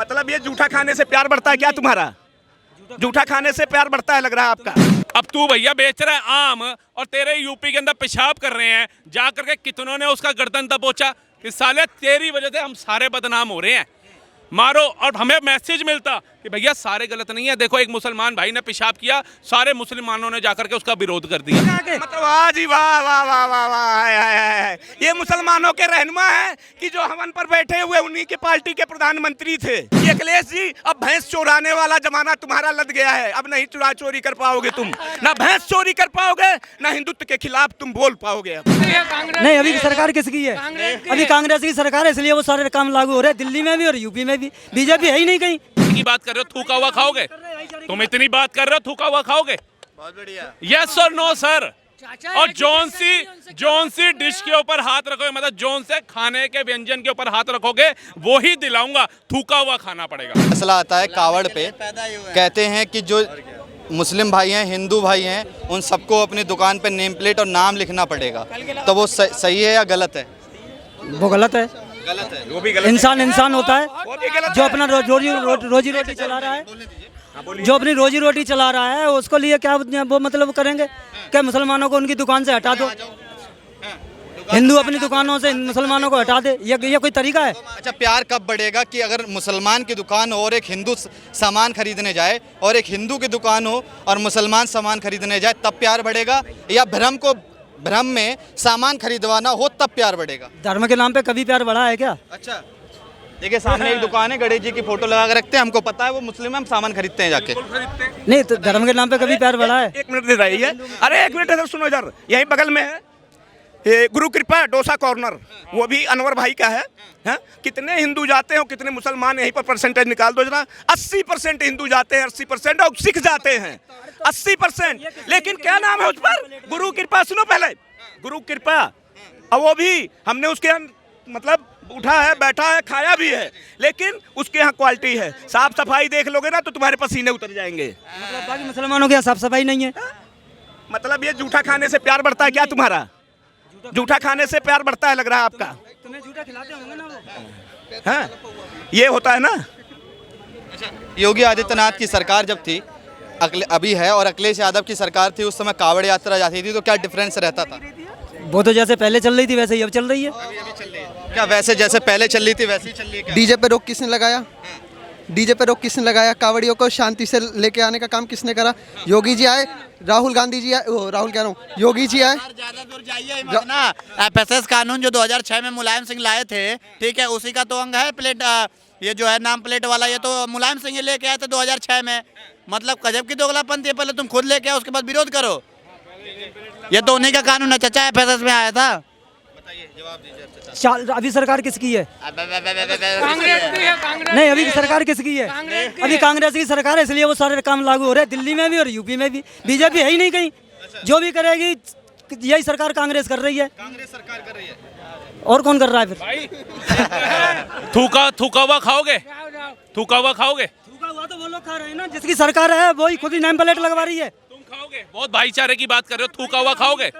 मतलब ये जूठा खाने से प्यार बढ़ता है क्या तुम्हारा? जूठा खाने से प्यार बढ़ता है लग रहा है आपका। अब तू भैया बेच रहा है आम और तेरे यूपी के अंदर पेशाब कर रहे हैं, जा करके कितनों ने उसका गर्दन दबोचा कि साले तेरी वजह से हम सारे बदनाम हो रहे हैं, मारो। और हमें मैसेज मिलता कि भैया सारे गलत नहीं है, देखो एक मुसलमान भाई ने पेशाब किया, सारे मुसलमानों ने जाकर के उसका विरोध कर दिया। मतलब वाह जी वाह वाह वाह वाह वाह, ये मुसलमानों के रहनुमा हैं कि जो हवन पर बैठे हुए उन्हीं के पार्टी के प्रधानमंत्री थे। ये अखिलेश जी, अब भैंस चोराने वाला जमाना तुम्हारा लग गया है, अब नहीं चोरी कर पाओगे तुम, ना भैंस चोरी कर पाओगे, ना हिंदुत्व के खिलाफ तुम बोल पाओगे। नहीं, अभी सरकार किसकी है? अभी कांग्रेस की सरकार है, इसलिए वो सारे काम लागू हो रहे हैं, दिल्ली में भी और यूपी में भी। बीजेपी है ही नहीं कहीं। की बात कर रहे हो, थूका हुआ खाओगे? तुम इतनी बात कर रहे हो, थूका हुआ खाओगे? बहुत बढ़िया। यस और नो सर। और जौन सी डिश के ऊपर हाथ रखोगे, मतलब जौन से खाने के व्यंजन के ऊपर हाथ रखोगे वो ही दिलाऊंगा, थूका हुआ खाना पड़ेगा। मसला आता है कावड़ पे। कहते हैं कि जो मुस्लिम भाई हैं, हिंदू भाई हैं, उन सबको अपनी दुकान पे नेम प्लेट और नाम लिखना पड़ेगा, तो वो सही है या गलत है? वो गलत है। गलत है। वो भी गलत। इंसान होता है वो भी गलत जो है। अपना रोजी रोटी चला रहा है, जो अपनी रोजी रोटी चला रहा है, उसको लिए क्या वो मतलब करेंगे क्या? मुसलमानों को उनकी दुकान से हटा दो, हिंदू अपनी दुकानों से मुसलमानों को हटा दे, ये कोई तरीका है? अच्छा, प्यार कब बढ़ेगा कि अगर मुसलमान की दुकान हो और एक हिंदू सामान खरीदने जाए, और एक हिंदू की दुकान हो और मुसलमान सामान खरीदने जाए, तब प्यार बढ़ेगा? या भ्रम में सामान खरीदवाना हो तब प्यार बढ़ेगा? धर्म के नाम पे कभी प्यार बढ़ा है क्या? अच्छा, देखिए सामने एक दुकान है, गणेश जी की फोटो लगा कर रखते हैं, हमको पता है वो मुस्लिम है, हम सामान खरीदते हैं जाके। नहीं, तो धर्म के नाम पे कभी प्यार बढ़ा है? एक मिनट दे रही है। अरे एक मिनट इधर सुनो, इधर यहीं बगल में है ये गुरु कृपा डोसा कॉर्नर, वो भी अनवर भाई का है। हैं? कितने हिंदू जाते हैं और कितने मुसलमान, यहीं पर परसेंटेज निकाल दो जरा। 80% हिंदू जाते हैं, 80% और सिख जाते हैं, 80%। लेकिन क्या नाम है उस पर? गुरु कृपा। सुनो पहले, गुरु कृपा। और वो भी हमने उसके मतलब उठा है, बैठा है, खाया भी है, लेकिन उसके यहाँ क्वालिटी है। साफ सफाई देख लोगे ना तो तुम्हारे पसीने उतर जाएंगे। मतलब बाकी मुसलमानों के यहाँ साफ सफाई नहीं है। मतलब ये जूठा खाने से प्यार बढ़ता है क्या तुम्हारा? जूठा खाने से प्यार बढ़ता है लग रहा है आपका। तुम्हें जूठा खिलाते होंगे ना वो। हाँ, ये होता है ना। योगी आदित्यनाथ की सरकार जब थी, अभी है, और अखिलेश यादव की सरकार थी, उस समय कावड़ यात्रा जाती थी, तो क्या डिफरेंस रहता था? वो तो जैसे पहले चल रही थी वैसे ही अब चल रही है। क्या वैसे जैसे पहले चल रही थी वैसे ही चल रही है क्या? डीजे पे रोक किसने लगाया? डीजे पे रोक किसने लगाया? कावड़ियों को शांति से लेके आने का काम किसने करा? योगी जी आए, राहुल गांधी जी आए, राहुल कह रहा हूँ, योगी जी आए। ज्यादा दूर जाइए मत ना। एफएसएस कानून जो 2006 में मुलायम सिंह लाए थे, ठीक है, उसी का तो अंग है प्लेट, ये जो है नाम प्लेट वाला, ये तो मुलायम सिंह ही लेके आए थे 2006 में। मतलब गजब की दोगलापंती है, पहले तुम खुद लेके आओ, उसके बाद विरोध करो। ये तो उन्हीं का कानून है चाचा, एफएसएस में आया था। अभी सरकार किसकी है? कांग्रेस की है। नहीं, अभी सरकार किसकी है? अभी कांग्रेस की सरकार है, इसलिए वो सारे काम लागू हो रहे हैं, दिल्ली में भी और यूपी में भी। बीजेपी है ही नहीं कहीं। जो भी करेगी यही सरकार कांग्रेस कर रही है। कांग्रेस सरकार कर रही है। और कौन कर रहा है फिर? थूका हुआ खाओगे? थूका हुआ खाओगे? थूका हुआ तो वो लोग खा रहे हैं ना, जिसकी सरकार है वही खुद ही नेम प्लेट लगवा रही है। तुम खाओगे? बहुत भाईचारे की बात कर रहे हो, थूका हुआ खाओगे?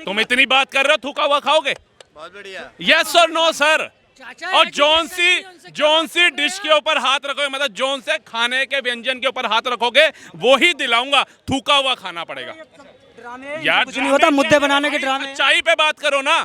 तुम इतनी बात कर रहे हो, थूका हुआ खाओगे? बहुत बढ़िया। यस और नो सर। और जौन सी डिश के ऊपर हाथ रखोगे, मतलब जौन से खाने के व्यंजन के ऊपर हाथ रखोगे वो ही दिलाऊंगा, थूका हुआ खाना पड़ेगा। यार कुछ नहीं होता, मुद्दे बनाने के ड्रामे। सच्चाई पे बात करो ना।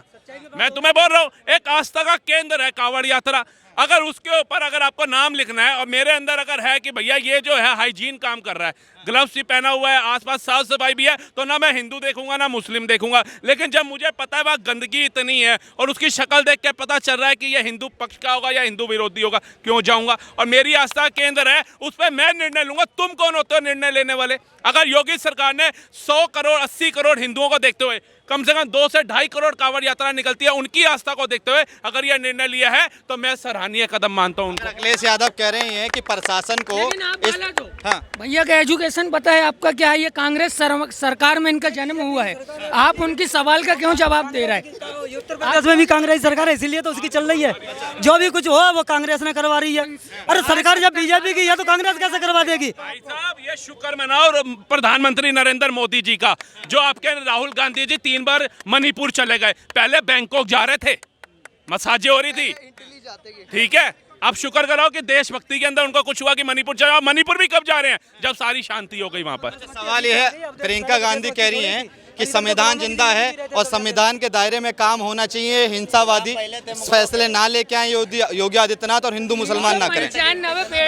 मैं तुम्हें बोल रहा हूँ, एक आस्था का केंद्र है कावड़ यात्रा, अगर उसके ऊपर अगर आपको नाम लिखना है और मेरे अंदर अगर है कि भैया ये जो है हाइजीन काम कर रहा है, ग्लव्स भी पहना हुआ है, आसपास साफ सफाई भी है, तो ना मैं हिंदू देखूंगा ना मुस्लिम देखूंगा। लेकिन जब मुझे पता है वहाँ गंदगी इतनी है और उसकी शक्ल देख के पता चल रहा है कि ये हिंदू पक्ष का होगा या हिंदू विरोधी होगा, क्यों जाऊंगा? और मेरी आस्था केंद्र है, उस पर मैं निर्णय लूंगा। तुम कौन होते हो निर्णय लेने वाले? अगर योगी सरकार ने 100 करोड़ 80 करोड़ हिंदुओं को देखते हुए कम से कम 2 से 2.5 करोड़ कावड़ यात्रा निकलती है, उनकी आस्था को देखते हुए अगर यह निर्णय लिया है तो मैं सराहनीय कदम मानता हूं उनको। अखिलेश यादव कह रहे हैं कि प्रशासन को हाँ, भैया का एजुकेशन पता है आपका क्या है? ये कांग्रेस सरकार में इनका जन्म हुआ है, आप उनकी सवाल का क्यों जवाब दे रहे हैं? उत्तर प्रदेश में भी कांग्रेस सरकार है, इसीलिए तो उसकी चल रही है। जो भी कुछ हो वो कांग्रेस ने करवा रही है। अरे सरकार जब बीजेपी की है तो कांग्रेस कैसे करवा देगी? भाई साहब, ये शुक्र मनाओ प्रधानमंत्री नरेंद्र मोदी जी का, जो आपके राहुल गांधी जी 3 बार मणिपुर चले गए, पहले बैंकॉक जा रहे थे, मसाजें हो रही थी, ठीक है, आप शुक्र करो कि देशभक्ति के अंदर उनको कुछ हुआ कि मणिपुर जाओ। मणिपुर भी कब जा रहे हैं जब सारी शांति हो गई वहां पर। सवाल यह है, प्रियंका गांधी कह रही हैं कि संविधान जिंदा है और संविधान के दायरे में काम होना चाहिए, हिंसावादी फैसले ना लेके आए योगी आदित्यनाथ और हिंदू मुसलमान ना करें।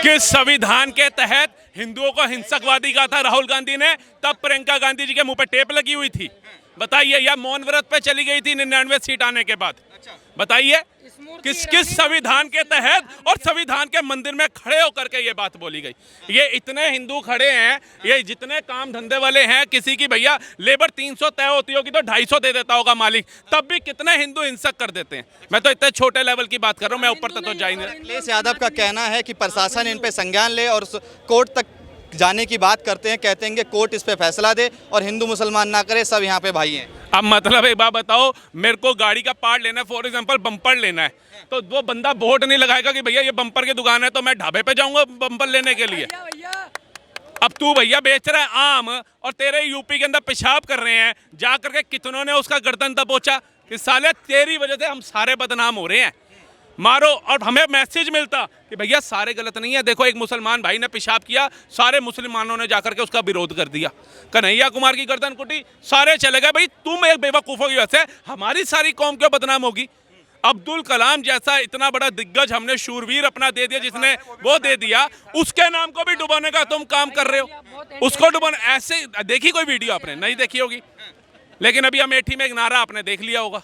किस संविधान के तहत हिंदुओं को हिंसकवादी कहा था राहुल गांधी ने? तब प्रियंका गांधी जी के मुंह पे टेप लगी हुई थी, बताइए, या मौन व्रत पे चली गई थी 99 सीट आने के बाद? बताइए किस संविधान के तहत और संविधान के मंदिर में खड़े होकर के ये बात बोली गई? ये इतने हिंदू खड़े हैं, ये जितने काम धंधे वाले हैं, किसी की भैया लेबर 300 तय होती होगी तो 250 दे देता होगा मालिक, तब भी कितने हिंदू हिंसक कर देते हैं। मैं तो इतने छोटे लेवल की बात कर रहा हूँ, मैं ऊपर तक तो जा ही नहीं। अखिलेश यादव का कहना है कि प्रशासन इन पे संज्ञान ले और कोर्ट तक जाने की बात करते हैं, कहते हैं कि कोर्ट इस पे फैसला दे और हिंदू मुसलमान ना करे, सब यहाँ पे भाई हैं। अब मतलब एक बात बताओ, मेरे को गाड़ी का पार्ट लेना है, फॉर एग्जांपल बम्पर लेना है, तो वो बंदा वोट नहीं लगाएगा कि भैया ये बम्पर की दुकान है तो मैं ढाबे पे जाऊंगा बम्पर लेने के लिए। अब तू भैया बेच रहा है आम और तेरे यूपी के अंदर पेशाब कर रहे हैं, जा करके कितनों ने उसका गर्दन दबोचा कि साले तेरी वजह से हम सारे बदनाम हो रहे हैं, मारो। और हमें मैसेज मिलता कि भैया सारे गलत नहीं है, देखो एक मुसलमान भाई ने पेशाब किया, सारे मुसलमानों ने जाकर के उसका विरोध कर दिया, कन्हैया कुमार की गर्दन कुटी, सारे चले गए। भाई तुम एक बेवकूफ़ों की वजह से हमारी सारी कौम क्यों बदनाम होगी? अब्दुल कलाम जैसा इतना बड़ा दिग्गज हमने शूरवीर अपना दे दिया, जिसने वो दे दिया, उसके नाम को भी डुबाने का तुम काम कर रहे हो। उसको डुबाने, ऐसे देखी कोई वीडियो आपने? नहीं देखी होगी, लेकिन अभी अमेठी में एक नारा आपने देख लिया होगा।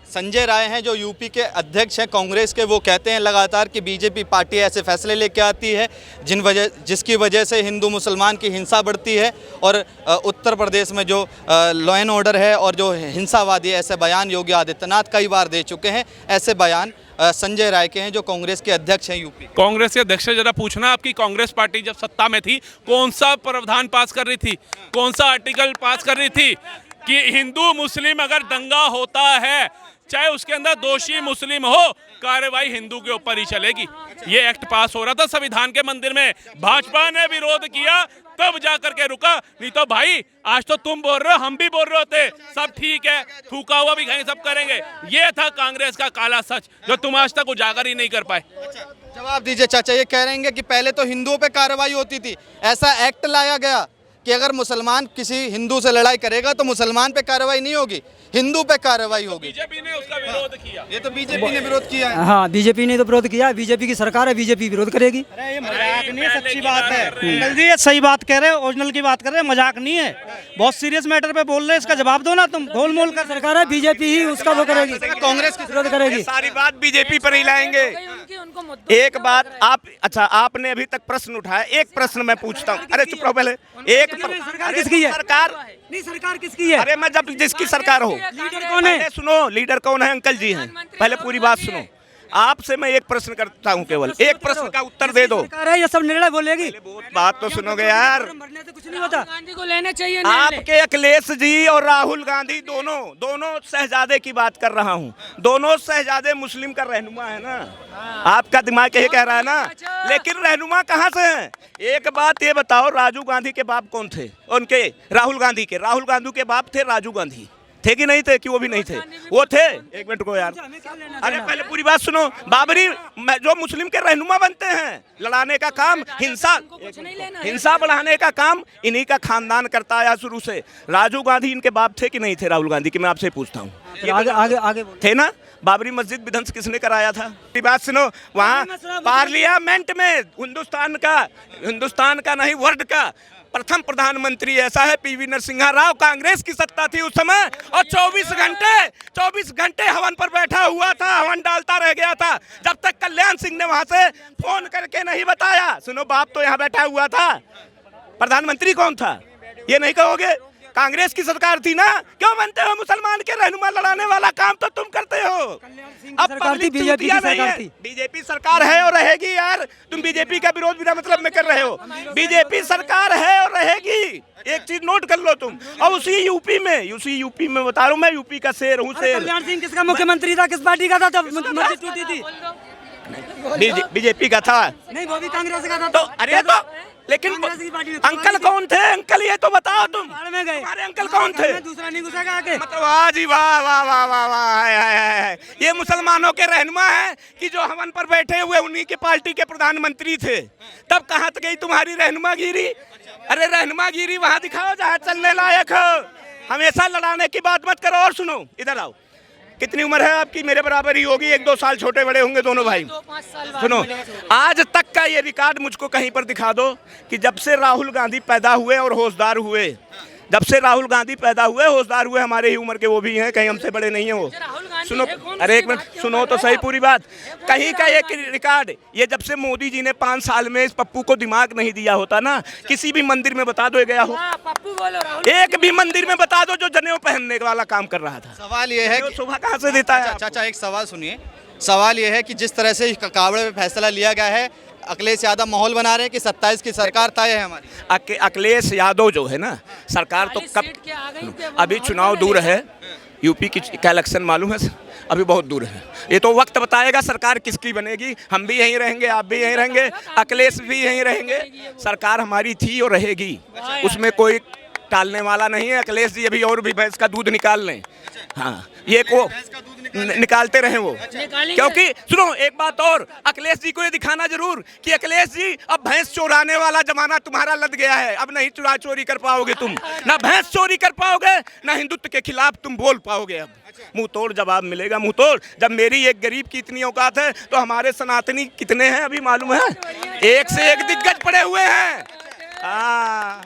संजय राय हैं जो यूपी के अध्यक्ष हैं कांग्रेस के, वो कहते हैं लगातार कि बीजेपी पार्टी ऐसे फैसले लेके आती है जिसकी वजह से हिंदू मुसलमान की हिंसा बढ़ती है और उत्तर प्रदेश में जो लॉ एंड ऑर्डर है और जो हिंसावादी ऐसे बयान योगी आदित्यनाथ कई बार दे चुके हैं। ऐसे बयान संजय राय के हैं जो कांग्रेस के अध्यक्ष हैं यूपी। कांग्रेस के अध्यक्ष से जरा पूछना, आपकी कांग्रेस पार्टी जब सत्ता में थी कौन सा प्रावधान पास कर रही थी, कौन सा आर्टिकल पास कर रही थी कि हिंदू मुस्लिम अगर दंगा होता है, चाहे उसके अंदर दोषी मुस्लिम हो, कार्रवाई हिंदू के ऊपर ही चलेगी? ये एक्ट पास हो रहा था संविधान के मंदिर में, भाजपा ने विरोध किया तब जाकर के रुका, नहीं तो भाई आज तो तुम बोल रहे हो, हम भी बोल रहे होते सब ठीक है, थूका हुआ भी कहीं सब करेंगे। ये था कांग्रेस का काला सच जो तुम आज तक उजागर ही नहीं कर पाए। जवाब दीजिए चाचा, ये कह रहे हैं कि पहले तो हिंदुओं पे कार्रवाई होती थी, ऐसा एक्ट लाया गया कि अगर मुसलमान किसी हिंदू से लड़ाई करेगा तो मुसलमान पे कार्रवाई नहीं होगी, हिंदू पे कार्रवाई होगी। बीजेपी ने उसका विरोध किया। ये तो बीजेपी ने विरोध किया है। हाँ, बीजेपी ने तो विरोध किया, बीजेपी की सरकार है, बीजेपी विरोध करेगी। अरे ये मजाक नहीं है, सच्ची बात है अंकल जी, ये सही बात कह रहे हैं, ओरिजिनल की बात कर रहे हैं, मजाक नहीं है, बहुत सीरियस मैटर पे बोल रहे हैं, इसका जवाब दो ना तुम। गोल मोल कर सरकार है, बीजेपी ही उसका वो करेगी, कांग्रेस की विरोध करेगी। सारी बात बीजेपी पर ही लाएंगे। एक बात आप, अच्छा आपने अभी तक प्रश्न उठाया, एक प्रश्न मैं पूछता हूँ। अरे चुप रहो पहले। सरकार किसकी है? सरकार नहीं, सरकार किसकी है? अरे मैं जब जिसकी सरकार हो, लीडर कौन है? पहले सुनो, लीडर कौन है? अंकल जी हैं, पहले पूरी बात सुनो। आपसे मैं एक प्रश्न करता हूँ, केवल एक प्रश्न का उत्तर दे दो। सरकार है, ये सब निर्णय बोलेगी। बात तो सुनोगे यार। मरने से कुछ नहीं होता। गांधी को लेना चाहिए। आपके अखिलेश जी और राहुल गांधी दोनों शहजादे की बात कर रहा हूँ, दोनों शहजादे मुस्लिम का रहनुमा है ना। आपका दिमाग यही कह रहा है ना, लेकिन रहनुमा कहाँ से हैं? एक बात ये बताओ, राजीव गांधी के बाप कौन थे? उनके राहुल गांधी के बाप थे राजीव गांधी, थे कि नहीं थे? कि वो भी नहीं थे? वो थे। एक मिनट को यार, अरे पहले पूरी बात सुनो। बाबरी जो मुस्लिम के रहनुमा बनते हैं, लड़ाने का काम, हिंसा बढ़ाने का काम इन्हीं का खानदान करता आया शुरू से। राजीव गांधी इनके बाप थे कि नहीं थे राहुल गांधी के? मैं आपसे पूछता हूँ, आगे थे ना? बाबरी मस्जिद विध्वंस किसने कराया था? बात सुनो, वहाँ पार्लियामेंट में हिंदुस्तान का नहीं वर्ल्ड का प्रथम प्रधानमंत्री ऐसा है पीवी नरसिम्हा राव। कांग्रेस की सत्ता थी उस समय और 24 घंटे हवन पर बैठा हुआ था, हवन डालता रह गया था जब तक कल्याण सिंह ने वहां से फोन करके नहीं बताया। सुनो, बाप तो यहाँ बैठा हुआ था, प्रधानमंत्री कौन था ये नहीं कहोगे? कांग्रेस की सरकार थी ना। क्यों बनते हो मुसलमान के रहनुमा? लड़ाने वाला काम तो तुम करते हो। अब पब्लिक बीजेपी सरकार थी, बीजेपी सरकार है और रहेगी यार। तुम बीजेपी का विरोध बिना मतलब में कर रहे हो। बीजेपी सरकार है और रहेगी, एक चीज नोट कर लो तुम। और उसी यूपी में बता रहा हूँ, मैं यूपी का शेर हूँ, शेर। कल्याण सिंह किसका मुख्यमंत्री था? किस पार्टी का था जब मस्जिद टूटी थी? बीजेपी का था। नहीं, वो भी कांग्रेस का था। तो अरे तो लेकिन अंकल कौन थे? अंकल ये तो बताओ तुम, बाढ़ में गए। हमारे अंकल कौन थे? दूसरा नहीं घुसेगा आके। मतलब वाह जी वाह वाह वाह वाह वाह, हाय, हाय, हाय। ये मुसलमानों के रहनुमा हैं कि जो हवन पर बैठे हुए उन्हीं के पार्टी के प्रधानमंत्री थे। तब कहाँ तक गई तुम्हारी रहनुमागिरी? अरे रहनुमागिरी वहाँ दिखाओ जहाँ चलने लायक हो। हमेशा लड़ाने की बात मत करो। और सुनो, इधर आओ। कितनी उम्र है आपकी? मेरे बराबर ही होगी, 1-2 साल छोटे बड़े होंगे दोनों भाई। 2-5 साल बाद सुनो, मिलेंगे। आज तक का ये रिकॉर्ड मुझको कहीं पर दिखा दो कि जब से राहुल गांधी पैदा हुए और होशदार हुए, जब से राहुल गांधी पैदा हुए होशदार हुए, हमारे ही उम्र के वो भी हैं, कहीं हमसे बड़े नहीं हैं वो। राहुल गांधी सुनो, है कौन? अरे एक उसकी मिनट बात क्यों सुनो कर तो रहे सही हो? पूरी बात। कौन कहीं सी का बात एक रिकॉर्ड, ये जब से मोदी जी ने 5 साल में इस पप्पू को दिमाग नहीं दिया होता ना, किसी भी मंदिर में बता दो गया हो, हाँ, पप्पू बोलो राहुल। एक भी मंदिर में बता दो जो जनेऊ पहनने वाला काम कर रहा था। सवाल ये है वो कि सुबह कहाँ से देता है? चाचा एक सवाल सुनिए। सवाल ये है कि जिस तरह से कावड़ में फैसला लिया गया है, अखिलेश यादव माहौल बना रहे हैं कि 27 की सरकार तय है हमारी। अखिलेश यादव जो है ना, सरकार तो 40 कब, सीट के आ गई थे, वो अभी माहौल चुनाव बना दूर लिया। है, यूपी की का इलेक्शन मालूम है, अभी बहुत दूर है। ये तो वक्त बताएगा सरकार किसकी बनेगी। हम भी यहीं रहेंगे, आप भी यहीं रहेंगे, अखिलेश भी यहीं रहेंगे। सरकार हमारी थी और रहेगी, उसमें कोई टालने वाला नहीं है। अखिलेश जी अभी और भी भैंस का दूध निकाल लें, हाँ, ये को निकालते रहे वो। निकालेंगे। क्योंकि सुनो एक बात और, अखिलेश जी को ये दिखाना जरूर कि अखिलेश जी अब भैंस चोराने वाला जमाना तुम्हारा लद गया है। अब नहीं चोरी कर पाओगे तुम, ना भैंस चोरी कर पाओगे, ना हिंदुत्व के खिलाफ तुम बोल पाओगे। अब मुंह तोड़ जवाब मिलेगा, मुंह तोड़। जब मेरी एक गरीब की इतनी औकात है तो हमारे सनातनी कितने हैं अभी मालूम है? एक से एक दिग्गज पड़े हुए हैं। हाँ,